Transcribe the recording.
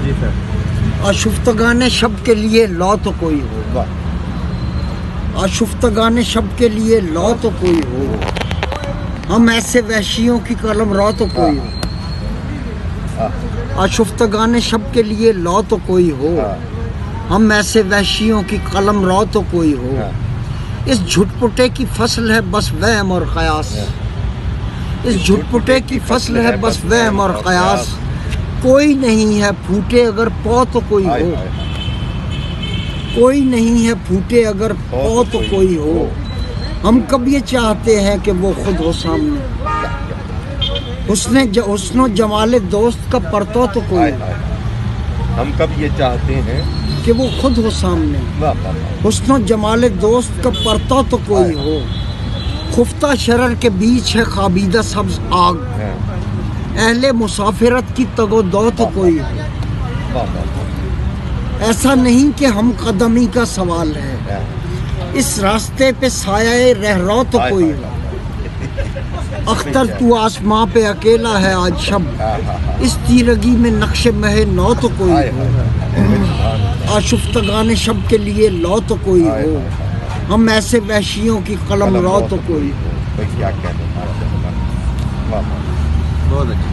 جی سر. آشفتگان شب کے لیے لا تو کوئی ہو. آشفتگان شب کے لیے لا تو کوئی ہو. ہم ایسے وحشیوں کی قلم را تو کوئی ہو. آشفتگان شب کے لیے لا تو کوئی ہو. ہم ایسے وحشیوں کی قلم را تو کوئی ہو. اس جھٹپٹے کی فصل ہے بس وہم اور قیاس. اس جھٹپٹے کی فصل ہے بس وہم اور قیاس. کوئی نہیں ہے پھوٹے اگر پو تو کوئی ہو. کوئی نہیں ہے پھوٹے اگر پو تو کوئی ہو. ہم کب یہ چاہتے ہیں کہ وہ خود ہو سامنے. حسن و جمال دوست کا پرتو تو کوئی ہو. ہم کب یہ چاہتے ہیں کہ وہ خود ہو سامنے. حسن و جمال دوست کا پرتو تو کوئی ہو. خفتہ شرر کے بیچ ہے خوابیدہ سبز آگ. اہل مسافرت کی تگ و دو تو کوئی ہو. ایسا نہیں کہ ہم قدمی کا سوال ہے. اس راستے پہ سایہ رہرو تو کوئی ہو. اختر تو آسماں پہ اکیلا ہے آج شب. اس تیرگی میں نقش مہ نو تو کوئی ہو. آشفتگان شب کے لیے لو تو کوئی ہو. ہم ایسے وحشیوں کی قلم رو تو کوئی ہو. کیا کہنا. بہت اچھا.